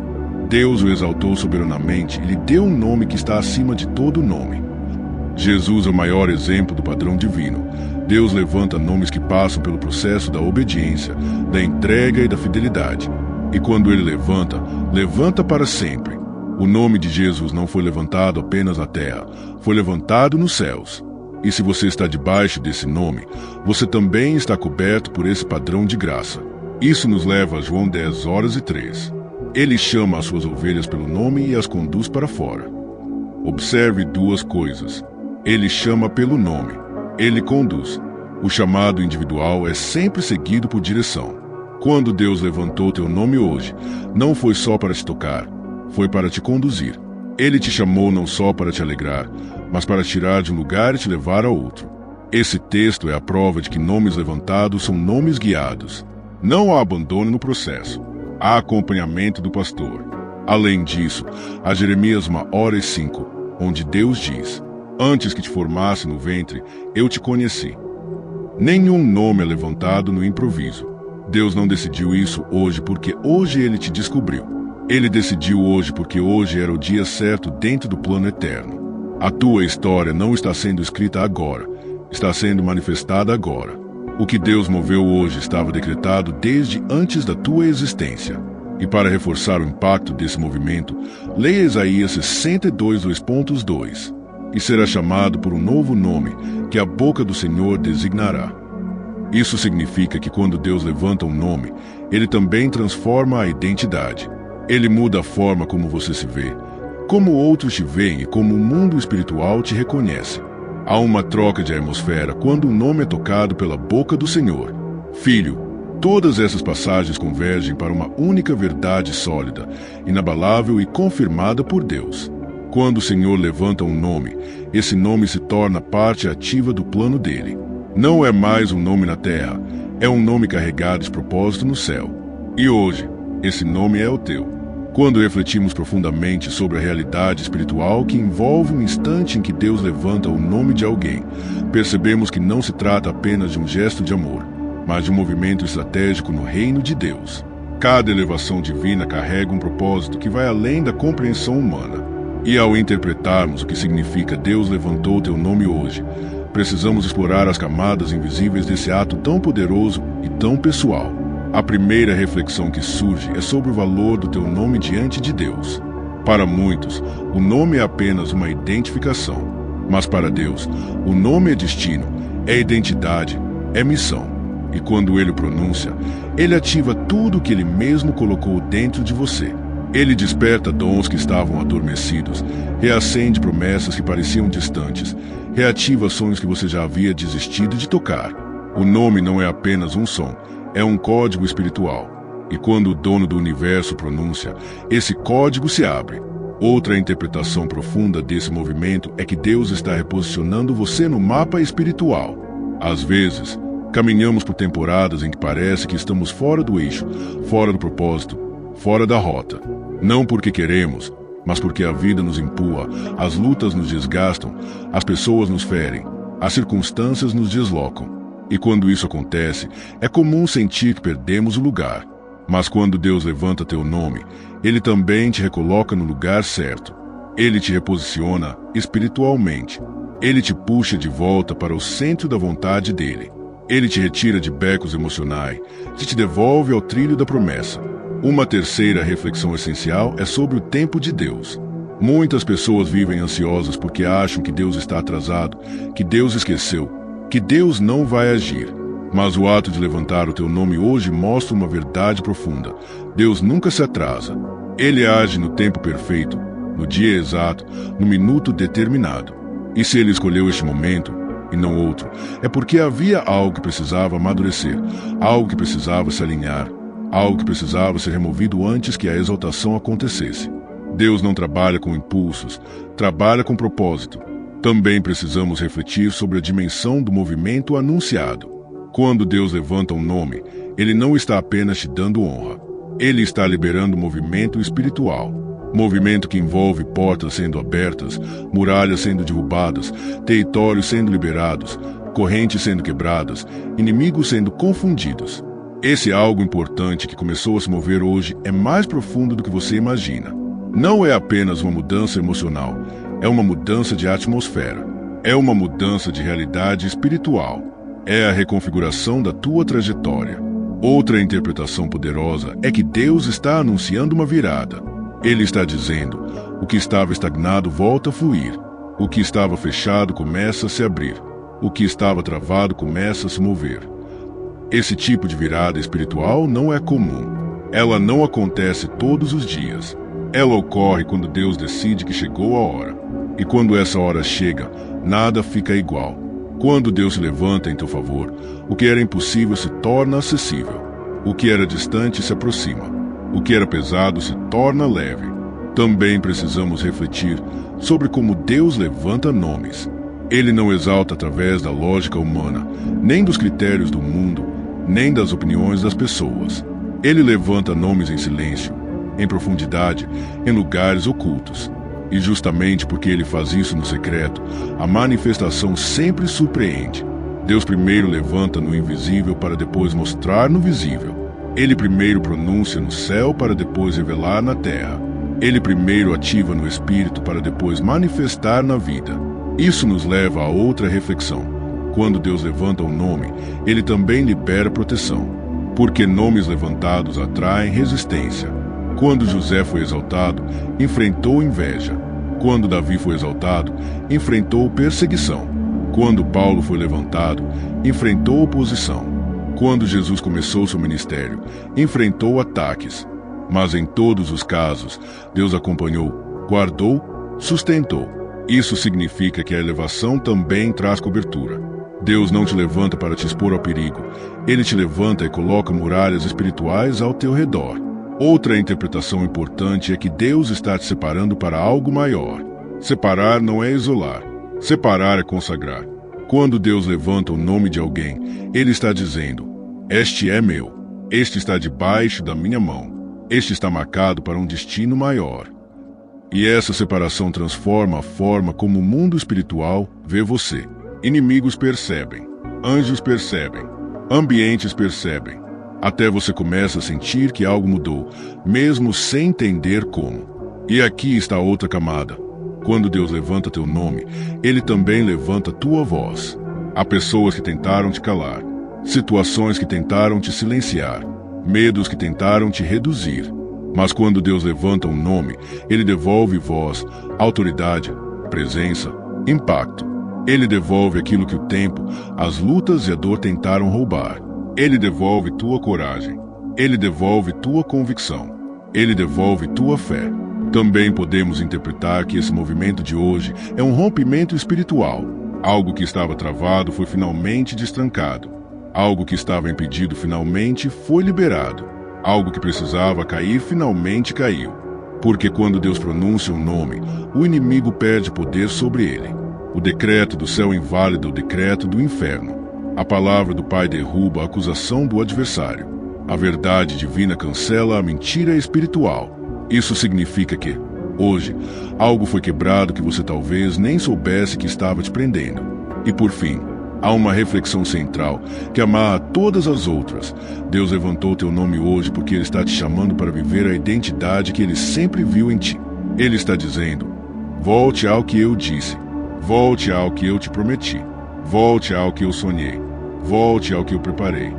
Deus o exaltou soberanamente e lhe deu um nome que está acima de todo nome. Jesus é o maior exemplo do padrão divino. Deus levanta nomes que passam pelo processo da obediência, da entrega e da fidelidade. E quando ele levanta, levanta para sempre. O nome de Jesus não foi levantado apenas na terra, foi levantado nos céus. E se você está debaixo desse nome, você também está coberto por esse padrão de graça. Isso nos leva a João 10:3. Ele chama as suas ovelhas pelo nome e as conduz para fora. Observe duas coisas. Ele chama pelo nome. Ele conduz. O chamado individual é sempre seguido por direção. Quando Deus levantou teu nome hoje, não foi só para te tocar, foi para te conduzir. Ele te chamou não só para te alegrar, mas para tirar de um lugar e te levar a outro. Esse texto é a prova de que nomes levantados são nomes guiados. Não há abandono no processo. Há acompanhamento do pastor. Além disso, há Jeremias 1:5, onde Deus diz: Antes que te formasse no ventre, eu te conheci. Nenhum nome é levantado no improviso. Deus não decidiu isso hoje porque hoje ele te descobriu. Ele decidiu hoje porque hoje era o dia certo dentro do plano eterno. A tua história não está sendo escrita agora, está sendo manifestada agora. O que Deus moveu hoje estava decretado desde antes da tua existência. E para reforçar o impacto desse movimento, leia Isaías 62:2. E será chamado por um novo nome que a boca do Senhor designará. Isso significa que quando Deus levanta um nome, Ele também transforma a identidade. Ele muda a forma como você se vê, como outros te veem e como o mundo espiritual te reconhece. Há uma troca de atmosfera quando um nome é tocado pela boca do Senhor. Filho, todas essas passagens convergem para uma única verdade sólida, inabalável e confirmada por Deus. Quando o Senhor levanta um nome, esse nome se torna parte ativa do plano dele. Não é mais um nome na terra, é um nome carregado de propósito no céu. E hoje, esse nome é o teu. Quando refletimos profundamente sobre a realidade espiritual que envolve um instante em que Deus levanta o nome de alguém, percebemos que não se trata apenas de um gesto de amor, mas de um movimento estratégico no reino de Deus. Cada elevação divina carrega um propósito que vai além da compreensão humana. E ao interpretarmos o que significa Deus levantou teu nome hoje, precisamos explorar as camadas invisíveis desse ato tão poderoso e tão pessoal. A primeira reflexão que surge é sobre o valor do teu nome diante de Deus. Para muitos, o nome é apenas uma identificação, mas para Deus, o nome é destino, é identidade, é missão. E quando Ele o pronuncia, Ele ativa tudo o que Ele mesmo colocou dentro de você. Ele desperta dons que estavam adormecidos, reacende promessas que pareciam distantes, reativa sonhos que você já havia desistido de tocar. O nome não é apenas um som, é um código espiritual. E quando o dono do universo pronuncia, esse código se abre. Outra interpretação profunda desse movimento é que Deus está reposicionando você no mapa espiritual. Às vezes, caminhamos por temporadas em que parece que estamos fora do eixo, fora do propósito, fora da rota. Não porque queremos, mas porque a vida nos empurra, as lutas nos desgastam, as pessoas nos ferem, as circunstâncias nos deslocam. E quando isso acontece, é comum sentir que perdemos o lugar. Mas quando Deus levanta teu nome, Ele também te recoloca no lugar certo. Ele te reposiciona espiritualmente. Ele te puxa de volta para o centro da vontade dele. Ele te retira de becos emocionais e te devolve ao trilho da promessa. Uma terceira reflexão essencial é sobre o tempo de Deus. Muitas pessoas vivem ansiosas porque acham que Deus está atrasado, que Deus esqueceu, que Deus não vai agir. Mas o ato de levantar o teu nome hoje mostra uma verdade profunda. Deus nunca se atrasa. Ele age no tempo perfeito, no dia exato, no minuto determinado. E se Ele escolheu este momento, e não outro, é porque havia algo que precisava amadurecer, algo que precisava se alinhar, algo que precisava ser removido antes que a exaltação acontecesse. Deus não trabalha com impulsos, trabalha com propósito. Também precisamos refletir sobre a dimensão do movimento anunciado. Quando Deus levanta um nome, Ele não está apenas te dando honra. Ele está liberando movimento espiritual. Movimento que envolve portas sendo abertas, muralhas sendo derrubadas, territórios sendo liberados, correntes sendo quebradas, inimigos sendo confundidos. Esse algo importante que começou a se mover hoje é mais profundo do que você imagina. Não é apenas uma mudança emocional, é uma mudança de atmosfera. É uma mudança de realidade espiritual. É a reconfiguração da tua trajetória. Outra interpretação poderosa é que Deus está anunciando uma virada. Ele está dizendo, o que estava estagnado volta a fluir. O que estava fechado começa a se abrir. O que estava travado começa a se mover. Esse tipo de virada espiritual não é comum. Ela não acontece todos os dias. Ela ocorre quando Deus decide que chegou a hora. E quando essa hora chega, nada fica igual. Quando Deus se levanta em teu favor, o que era impossível se torna acessível. O que era distante se aproxima. O que era pesado se torna leve. Também precisamos refletir sobre como Deus levanta nomes. Ele não exalta através da lógica humana, nem dos critérios do mundo, nem das opiniões das pessoas. Ele levanta nomes em silêncio, em profundidade, em lugares ocultos. E justamente porque ele faz isso no secreto, a manifestação sempre surpreende. Deus primeiro levanta no invisível para depois mostrar no visível. Ele primeiro pronuncia no céu para depois revelar na terra. Ele primeiro ativa no espírito para depois manifestar na vida. Isso nos leva a outra reflexão. Quando Deus levanta um nome, Ele também libera proteção. Porque nomes levantados atraem resistência. Quando José foi exaltado, enfrentou inveja. Quando Davi foi exaltado, enfrentou perseguição. Quando Paulo foi levantado, enfrentou oposição. Quando Jesus começou seu ministério, enfrentou ataques. Mas em todos os casos, Deus acompanhou, guardou, sustentou. Isso significa que a elevação também traz cobertura. Deus não te levanta para te expor ao perigo. Ele te levanta e coloca muralhas espirituais ao teu redor. Outra interpretação importante é que Deus está te separando para algo maior. Separar não é isolar. Separar é consagrar. Quando Deus levanta o nome de alguém, Ele está dizendo: este é meu. Este está debaixo da minha mão. Este está marcado para um destino maior. E essa separação transforma a forma como o mundo espiritual vê você. Inimigos percebem, anjos percebem, ambientes percebem. Até você começa a sentir que algo mudou, mesmo sem entender como. E aqui está outra camada. Quando Deus levanta teu nome, Ele também levanta tua voz. Há pessoas que tentaram te calar, situações que tentaram te silenciar, medos que tentaram te reduzir. Mas quando Deus levanta um nome, Ele devolve voz, autoridade, presença, impacto. Ele devolve aquilo que o tempo, as lutas e a dor tentaram roubar. Ele devolve tua coragem. Ele devolve tua convicção. Ele devolve tua fé. Também podemos interpretar que esse movimento de hoje é um rompimento espiritual. Algo que estava travado foi finalmente destrancado. Algo que estava impedido finalmente foi liberado. Algo que precisava cair finalmente caiu. Porque quando Deus pronuncia um nome, o inimigo perde poder sobre ele. O decreto do céu invalida o decreto do inferno. A palavra do Pai derruba a acusação do adversário. A verdade divina cancela a mentira espiritual. Isso significa que, hoje, algo foi quebrado que você talvez nem soubesse que estava te prendendo. E por fim, há uma reflexão central que amarra todas as outras. Deus levantou teu nome hoje porque Ele está te chamando para viver a identidade que Ele sempre viu em ti. Ele está dizendo: volte ao que eu disse. Volte ao que eu te prometi. Volte ao que eu sonhei. Volte ao que eu preparei.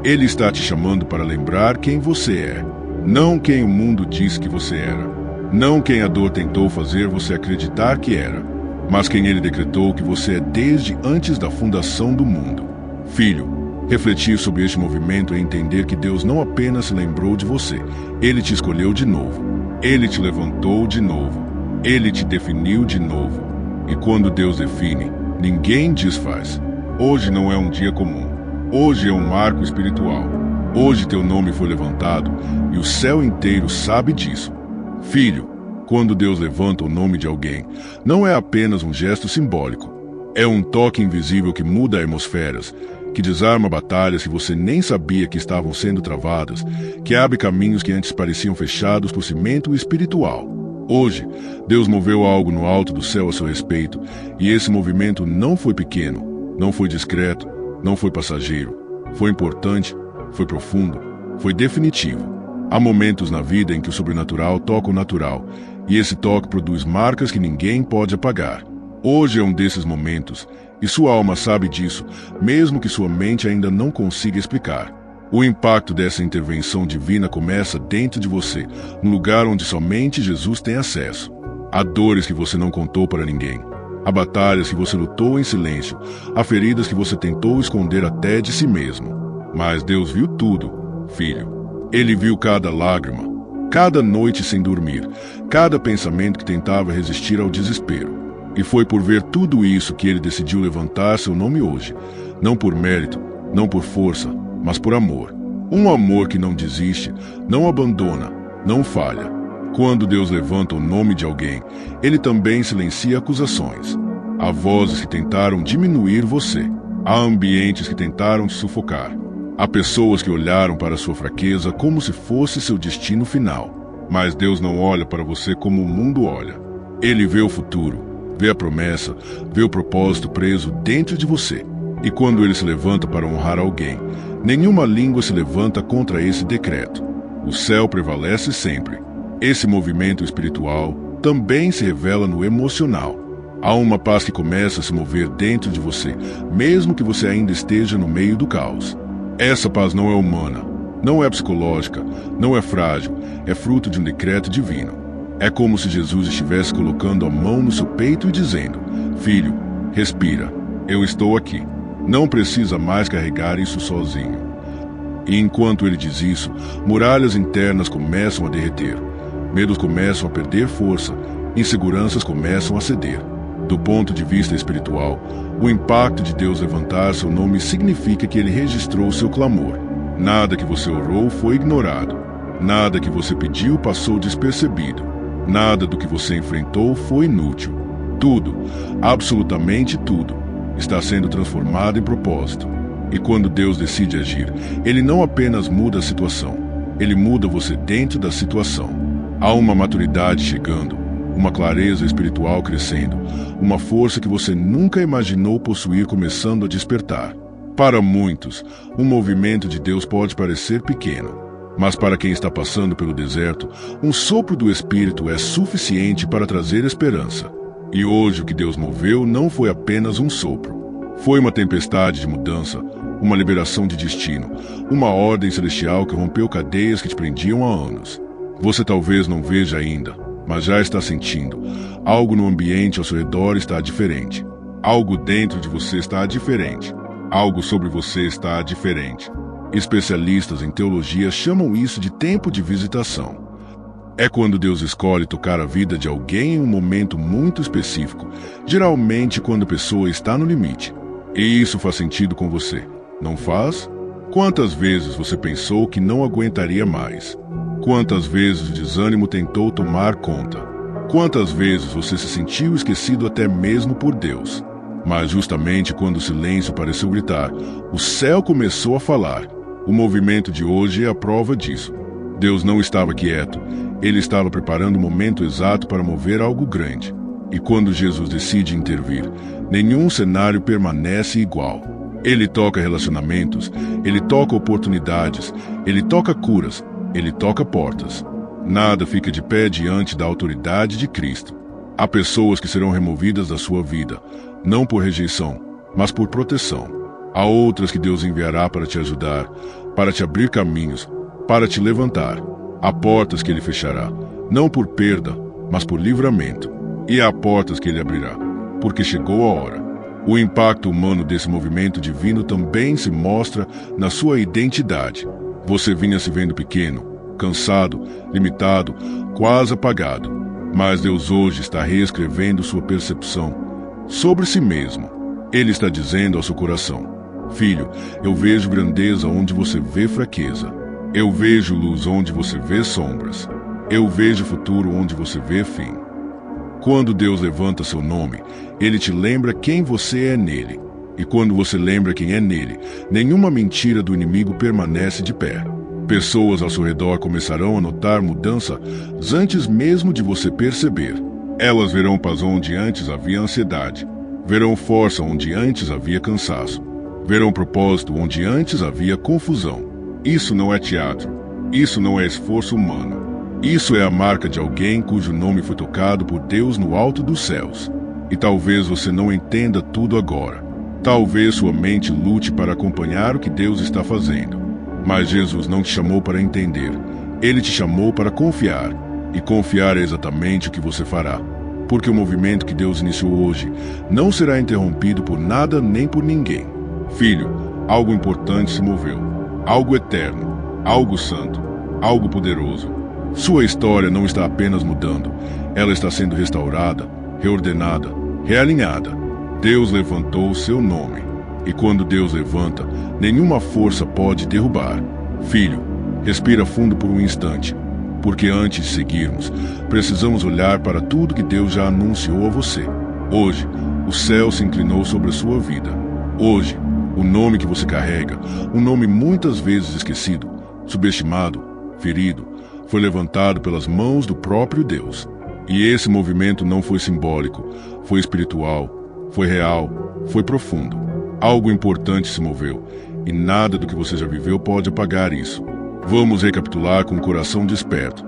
Ele está te chamando para lembrar quem você é. Não quem o mundo diz que você era. Não quem a dor tentou fazer você acreditar que era. Mas quem Ele decretou que você é desde antes da fundação do mundo. Filho, refletir sobre este movimento é entender que Deus não apenas se lembrou de você. Ele te escolheu de novo. Ele te levantou de novo. Ele te definiu de novo. E quando Deus define, ninguém desfaz. Hoje não é um dia comum. Hoje é um marco espiritual. Hoje teu nome foi levantado e o céu inteiro sabe disso. Filho, quando Deus levanta o nome de alguém, não é apenas um gesto simbólico. É um toque invisível que muda atmosferas, que desarma batalhas que você nem sabia que estavam sendo travadas, que abre caminhos que antes pareciam fechados por cimento espiritual. Hoje, Deus moveu algo no alto do céu a seu respeito, e esse movimento não foi pequeno, não foi discreto, não foi passageiro. Foi importante, foi profundo, foi definitivo. Há momentos na vida em que o sobrenatural toca o natural, e esse toque produz marcas que ninguém pode apagar. Hoje é um desses momentos, e sua alma sabe disso, mesmo que sua mente ainda não consiga explicar. O impacto dessa intervenção divina começa dentro de você, no lugar onde somente Jesus tem acesso. Há dores que você não contou para ninguém. Há batalhas que você lutou em silêncio. Há feridas que você tentou esconder até de si mesmo. Mas Deus viu tudo, filho. Ele viu cada lágrima, cada noite sem dormir, cada pensamento que tentava resistir ao desespero. E foi por ver tudo isso que Ele decidiu levantar seu nome hoje. Não por mérito, não por força, mas por amor. Um amor que não desiste, não abandona, não falha. Quando Deus levanta o nome de alguém, Ele também silencia acusações. Há vozes que tentaram diminuir você. Há ambientes que tentaram te sufocar. Há pessoas que olharam para sua fraqueza como se fosse seu destino final. Mas Deus não olha para você como o mundo olha. Ele vê o futuro, vê a promessa, vê o propósito preso dentro de você. E quando Ele se levanta para honrar alguém, nenhuma língua se levanta contra esse decreto. O céu prevalece sempre. Esse movimento espiritual também se revela no emocional. Há uma paz que começa a se mover dentro de você, mesmo que você ainda esteja no meio do caos. Essa paz não é humana, não é psicológica, não é frágil, é fruto de um decreto divino. É como se Jesus estivesse colocando a mão no seu peito e dizendo: filho, respira, eu estou aqui. Não precisa mais carregar isso sozinho. E enquanto ele diz isso, muralhas internas começam a derreter. Medos começam a perder força, inseguranças começam a ceder. Do ponto de vista espiritual, o impacto de Deus levantar seu nome significa que ele registrou seu clamor. Nada que você orou foi ignorado. Nada que você pediu passou despercebido. Nada do que você enfrentou foi inútil. Tudo, absolutamente tudo, está sendo transformado em propósito. E quando Deus decide agir, Ele não apenas muda a situação, Ele muda você dentro da situação. Há uma maturidade chegando, uma clareza espiritual crescendo, uma força que você nunca imaginou possuir começando a despertar. Para muitos, um movimento de Deus pode parecer pequeno, mas para quem está passando pelo deserto, um sopro do Espírito é suficiente para trazer esperança. E hoje o que Deus moveu não foi apenas um sopro. Foi uma tempestade de mudança, uma liberação de destino, uma ordem celestial que rompeu cadeias que te prendiam há anos. Você talvez não veja ainda, mas já está sentindo. Algo no ambiente ao seu redor está diferente. Algo dentro de você está diferente. Algo sobre você está diferente. Especialistas em teologia chamam isso de tempo de visitação. É quando Deus escolhe tocar a vida de alguém em um momento muito específico, geralmente quando a pessoa está no limite. E isso faz sentido com você, não faz? Quantas vezes você pensou que não aguentaria mais? Quantas vezes o desânimo tentou tomar conta? Quantas vezes você se sentiu esquecido até mesmo por Deus? Mas justamente quando o silêncio pareceu gritar, o céu começou a falar. O movimento de hoje é a prova disso. Deus não estava quieto, Ele estava preparando o momento exato para mover algo grande. E quando Jesus decide intervir, nenhum cenário permanece igual. Ele toca relacionamentos, Ele toca oportunidades, Ele toca curas, Ele toca portas. Nada fica de pé diante da autoridade de Cristo. Há pessoas que serão removidas da sua vida, não por rejeição, mas por proteção. Há outras que Deus enviará para te ajudar, para te abrir caminhos, para te levantar. Há portas que Ele fechará, não por perda, mas por livramento. E há portas que Ele abrirá, porque chegou a hora. O impacto humano desse movimento divino também se mostra na sua identidade. Você vinha se vendo pequeno, cansado, limitado, quase apagado. Mas Deus hoje está reescrevendo sua percepção sobre si mesmo. Ele está dizendo ao seu coração: filho, eu vejo grandeza onde você vê fraqueza. Eu vejo luz onde você vê sombras. Eu vejo futuro onde você vê fim. Quando Deus levanta seu nome, Ele te lembra quem você é nele. E quando você lembra quem é nele, nenhuma mentira do inimigo permanece de pé. Pessoas ao seu redor começarão a notar mudanças antes mesmo de você perceber. Elas verão paz onde antes havia ansiedade. Verão força onde antes havia cansaço. Verão propósito onde antes havia confusão. Isso não é teatro. Isso não é esforço humano. Isso é a marca de alguém cujo nome foi tocado por Deus no alto dos céus. E talvez você não entenda tudo agora. Talvez sua mente lute para acompanhar o que Deus está fazendo. Mas Jesus não te chamou para entender. Ele te chamou para confiar. E confiar é exatamente o que você fará. Porque o movimento que Deus iniciou hoje não será interrompido por nada nem por ninguém. Filho, algo importante se moveu. Algo eterno. Algo santo. Algo poderoso. Sua história não está apenas mudando. Ela está sendo restaurada, reordenada, realinhada. Deus levantou o seu nome. E quando Deus levanta, nenhuma força pode derrubar. Filho, respira fundo por um instante. Porque antes de seguirmos, precisamos olhar para tudo que Deus já anunciou a você. Hoje, o céu se inclinou sobre a sua vida. Hoje, o nome que você carrega, um nome muitas vezes esquecido, subestimado, ferido, foi levantado pelas mãos do próprio Deus. E esse movimento não foi simbólico, foi espiritual, foi real, foi profundo. Algo importante se moveu, e nada do que você já viveu pode apagar isso. Vamos recapitular com o coração desperto.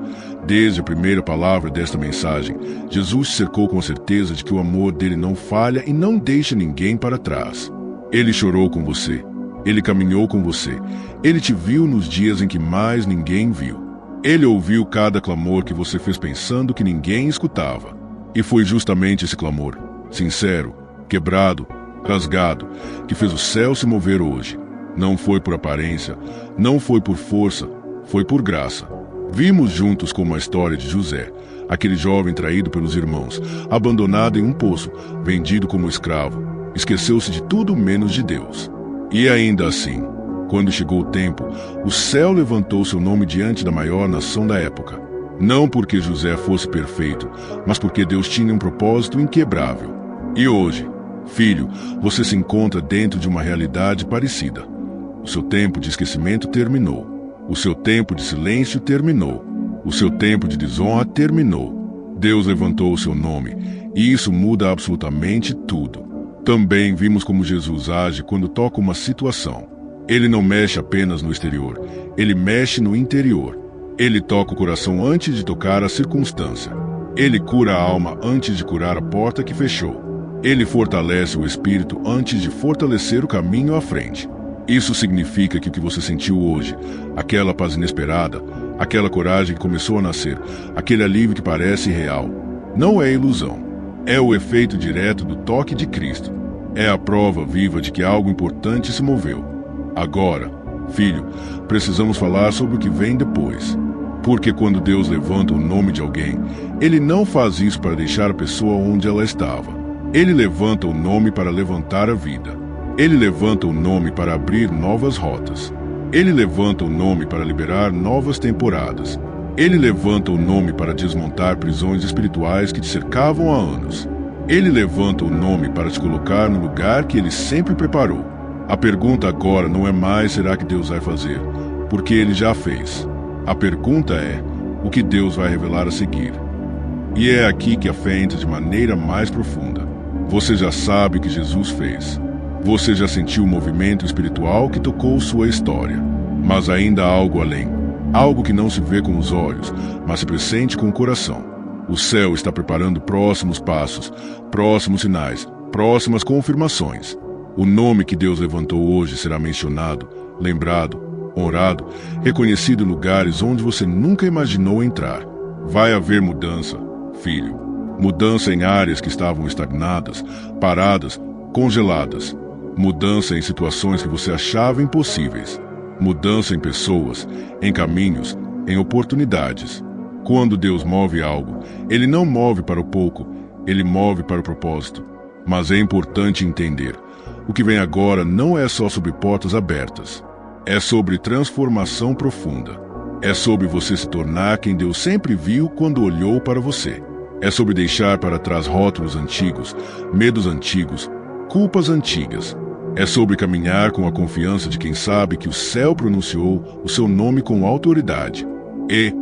Desde a primeira palavra desta mensagem, Jesus te cercou com a certeza de que o amor dele não falha e não deixa ninguém para trás. Ele chorou com você. Ele caminhou com você. Ele te viu nos dias em que mais ninguém viu. Ele ouviu cada clamor que você fez pensando que ninguém escutava. E foi justamente esse clamor, sincero, quebrado, rasgado, que fez o céu se mover hoje. Não foi por aparência, não foi por força, foi por graça. Vimos juntos como a história de José, aquele jovem traído pelos irmãos, abandonado em um poço, vendido como escravo, esqueceu-se de tudo menos de Deus. E ainda assim, quando chegou o tempo, o céu levantou seu nome diante da maior nação da época. Não porque José fosse perfeito, mas porque Deus tinha um propósito inquebrável. E hoje, filho, você se encontra dentro de uma realidade parecida. O seu tempo de esquecimento terminou. O seu tempo de silêncio terminou. O seu tempo de desonra terminou. Deus levantou o seu nome, e isso muda absolutamente tudo. Também vimos como Jesus age quando toca uma situação. Ele não mexe apenas no exterior, ele mexe no interior. Ele toca o coração antes de tocar a circunstância. Ele cura a alma antes de curar a porta que fechou. Ele fortalece o espírito antes de fortalecer o caminho à frente. Isso significa que o que você sentiu hoje, aquela paz inesperada, aquela coragem que começou a nascer, aquele alívio que parece real, não é ilusão. É o efeito direto do toque de Cristo. É a prova viva de que algo importante se moveu. Agora, filho, precisamos falar sobre o que vem depois. Porque quando Deus levanta o nome de alguém, Ele não faz isso para deixar a pessoa onde ela estava. Ele levanta o nome para levantar a vida. Ele levanta o nome para abrir novas rotas. Ele levanta o nome para liberar novas temporadas. Ele levanta o nome para desmontar prisões espirituais que te cercavam há anos. Ele levanta o nome para te colocar no lugar que Ele sempre preparou. A pergunta agora não é mais será que Deus vai fazer, porque Ele já fez. A pergunta é, o que Deus vai revelar a seguir? E é aqui que a fé entra de maneira mais profunda. Você já sabe o que Jesus fez. Você já sentiu o movimento espiritual que tocou sua história. Mas ainda há algo além. Algo que não se vê com os olhos, mas se pressente com o coração. O céu está preparando próximos passos, próximos sinais, próximas confirmações. O nome que Deus levantou hoje será mencionado, lembrado, honrado, reconhecido em lugares onde você nunca imaginou entrar. Vai haver mudança, filho. Mudança em áreas que estavam estagnadas, paradas, congeladas. Mudança em situações que você achava impossíveis. Mudança em pessoas, em caminhos, em oportunidades. Quando Deus move algo, Ele não move para o pouco, Ele move para o propósito. Mas é importante entender, o que vem agora não é só sobre portas abertas. É sobre transformação profunda. É sobre você se tornar quem Deus sempre viu quando olhou para você. É sobre deixar para trás rótulos antigos, medos antigos, culpas antigas. É sobre caminhar com a confiança de quem sabe que o céu pronunciou o seu nome com autoridade. E,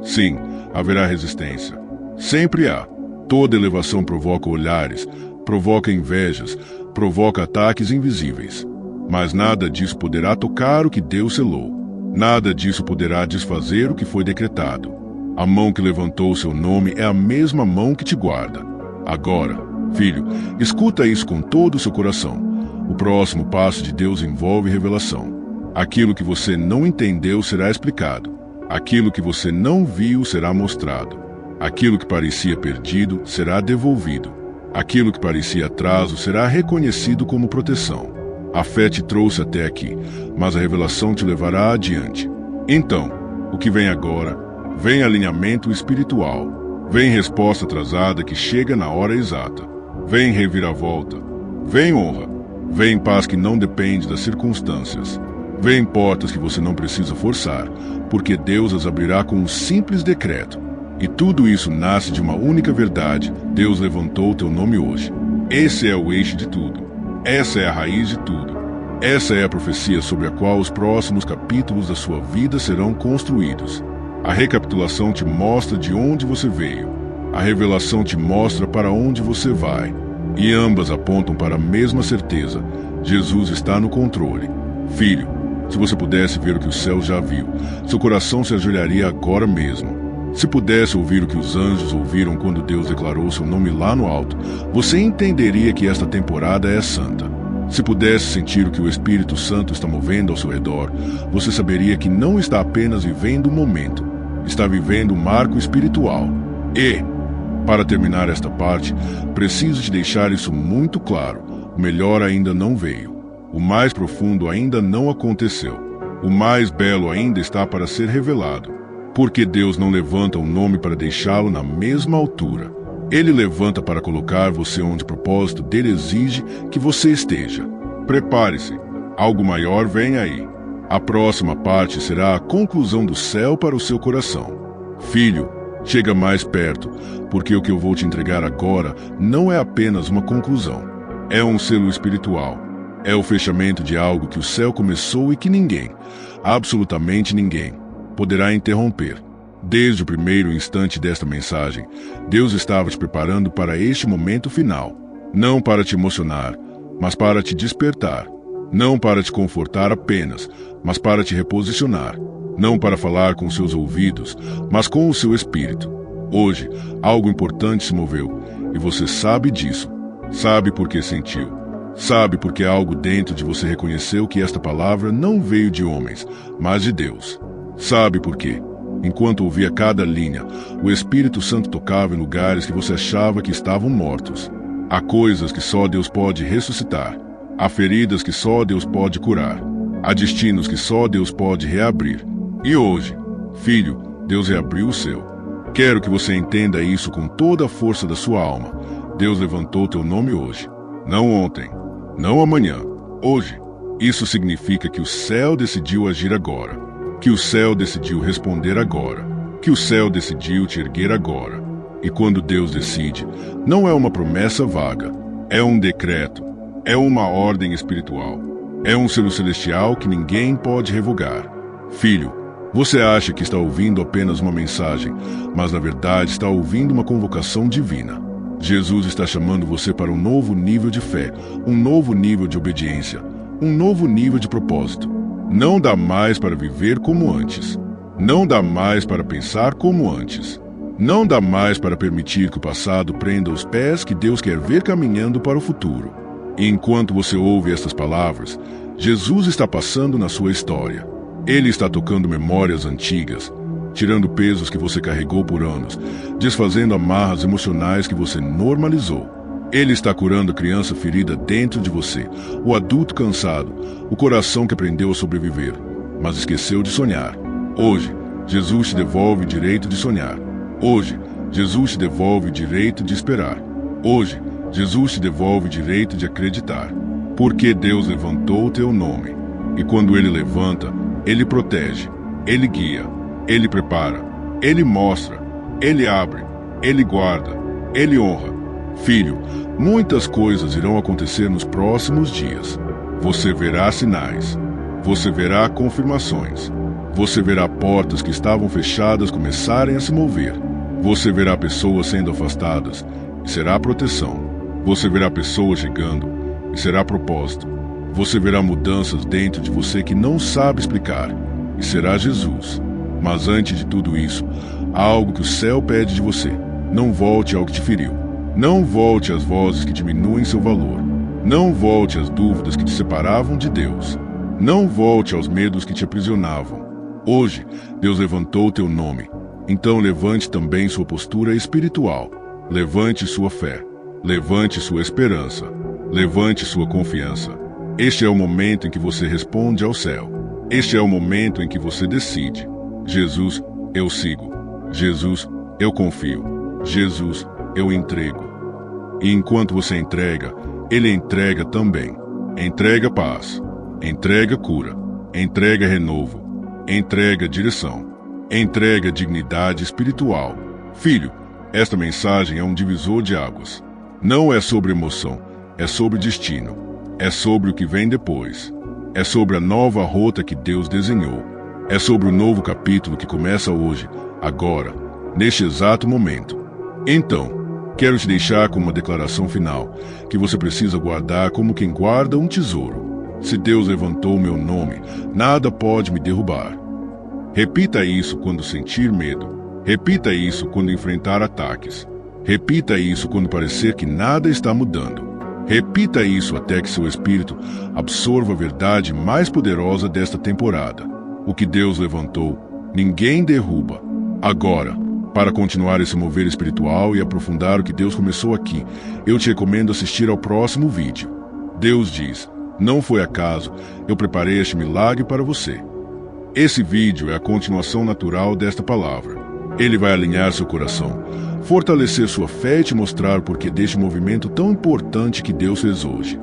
sim, haverá resistência. Sempre há. Toda elevação provoca olhares, provoca invejas, provoca ataques invisíveis. Mas nada disso poderá tocar o que Deus selou. Nada disso poderá desfazer o que foi decretado. A mão que levantou o seu nome é a mesma mão que te guarda. Agora, filho, escuta isso com todo o seu coração. O próximo passo de Deus envolve revelação. Aquilo que você não entendeu será explicado. Aquilo que você não viu será mostrado. Aquilo que parecia perdido será devolvido. Aquilo que parecia atraso será reconhecido como proteção. A fé te trouxe até aqui, mas a revelação te levará adiante. Então, o que vem agora? Vem alinhamento espiritual. Vem resposta atrasada que chega na hora exata. Vem reviravolta. Vem honra. Vem paz que não depende das circunstâncias. Vem portas que você não precisa forçar, porque Deus as abrirá com um simples decreto. E tudo isso nasce de uma única verdade. Deus levantou teu nome hoje. Esse é o eixo de tudo. Essa é a raiz de tudo. Essa é a profecia sobre a qual os próximos capítulos da sua vida serão construídos. A recapitulação te mostra de onde você veio. A revelação te mostra para onde você vai. E ambas apontam para a mesma certeza. Jesus está no controle. Filho, se você pudesse ver o que o céu já viu, seu coração se ajoelharia agora mesmo. Se pudesse ouvir o que os anjos ouviram quando Deus declarou seu nome lá no alto, você entenderia que esta temporada é santa. Se pudesse sentir o que o Espírito Santo está movendo ao seu redor, você saberia que não está apenas vivendo um momento, está vivendo um marco espiritual. E, para terminar esta parte, preciso te deixar isso muito claro. O melhor ainda não veio. O mais profundo ainda não aconteceu. O mais belo ainda está para ser revelado. Porque Deus não levanta um nome para deixá-lo na mesma altura. Ele levanta para colocar você onde o propósito dele exige que você esteja. Prepare-se. Algo maior vem aí. A próxima parte será a conclusão do céu para o seu coração. Filho, chega mais perto, porque o que eu vou te entregar agora não é apenas uma conclusão. É um selo espiritual. É o fechamento de algo que o céu começou e que ninguém, absolutamente ninguém, poderá interromper. Desde o primeiro instante desta mensagem, Deus estava te preparando para este momento final. Não para te emocionar, mas para te despertar. Não para te confortar apenas, mas para te reposicionar. Não para falar com seus ouvidos, mas com o seu espírito. Hoje, algo importante se moveu, e você sabe disso. Sabe porque sentiu. Sabe porque algo dentro de você reconheceu que esta palavra não veio de homens, mas de Deus. Sabe por quê? Enquanto ouvia cada linha, o Espírito Santo tocava em lugares que você achava que estavam mortos. Há coisas que só Deus pode ressuscitar. Há feridas que só Deus pode curar. Há destinos que só Deus pode reabrir. E hoje, filho, Deus reabriu o seu. Quero que você entenda isso com toda a força da sua alma. Deus levantou teu nome hoje. Não ontem, não amanhã, hoje. Isso significa que o céu decidiu agir agora. Que o céu decidiu responder agora. Que o céu decidiu te erguer agora. E quando Deus decide, não é uma promessa vaga. É um decreto. É uma ordem espiritual. É um selo celestial que ninguém pode revogar. Filho, você acha que está ouvindo apenas uma mensagem, mas na verdade está ouvindo uma convocação divina. Jesus está chamando você para um novo nível de fé, um novo nível de obediência, um novo nível de propósito. Não dá mais para viver como antes. Não dá mais para pensar como antes. Não dá mais para permitir que o passado prenda os pés que Deus quer ver caminhando para o futuro. E enquanto você ouve estas palavras, Jesus está passando na sua história. Ele está tocando memórias antigas, tirando pesos que você carregou por anos, desfazendo amarras emocionais que você normalizou. Ele está curando a criança ferida dentro de você, o adulto cansado, o coração que aprendeu a sobreviver, mas esqueceu de sonhar. Hoje, Jesus te devolve o direito de sonhar. Hoje, Jesus te devolve o direito de esperar. Hoje, Jesus te devolve o direito de acreditar. Porque Deus levantou o teu nome. E quando Ele levanta, Ele protege, Ele guia, Ele prepara, Ele mostra, Ele abre, Ele guarda, Ele honra. Filho, muitas coisas irão acontecer nos próximos dias. Você verá sinais. Você verá confirmações. Você verá portas que estavam fechadas começarem a se mover. Você verá pessoas sendo afastadas e será proteção. Você verá pessoas chegando e será propósito. Você verá mudanças dentro de você que não sabe explicar e será Jesus. Mas antes de tudo isso, há algo que o céu pede de você. Não volte ao que te feriu. Não volte às vozes que diminuem seu valor. Não volte às dúvidas que te separavam de Deus. Não volte aos medos que te aprisionavam. Hoje, Deus levantou teu nome. Então levante também sua postura espiritual. Levante sua fé. Levante sua esperança. Levante sua confiança. Este é o momento em que você responde ao céu. Este é o momento em que você decide. Jesus, eu sigo. Jesus, eu confio. Jesus, eu entrego. E enquanto você entrega, Ele entrega também. Entrega paz. Entrega cura. Entrega renovo. Entrega direção. Entrega dignidade espiritual. Filho, esta mensagem é um divisor de águas. Não é sobre emoção, é sobre destino. É sobre o que vem depois. É sobre a nova rota que Deus desenhou. É sobre o novo capítulo que começa hoje, agora, neste exato momento. Então, quero te deixar com uma declaração final, que você precisa guardar como quem guarda um tesouro. Se Deus levantou meu nome, nada pode me derrubar. Repita isso quando sentir medo. Repita isso quando enfrentar ataques. Repita isso quando parecer que nada está mudando. Repita isso até que seu espírito absorva a verdade mais poderosa desta temporada. O que Deus levantou, ninguém derruba. Agora, para continuar esse mover espiritual e aprofundar o que Deus começou aqui, eu te recomendo assistir ao próximo vídeo. Deus diz: não foi acaso, eu preparei este milagre para você. Esse vídeo é a continuação natural desta palavra. Ele vai alinhar seu coração, fortalecer sua fé e te mostrar por que deste movimento tão importante que Deus fez hoje.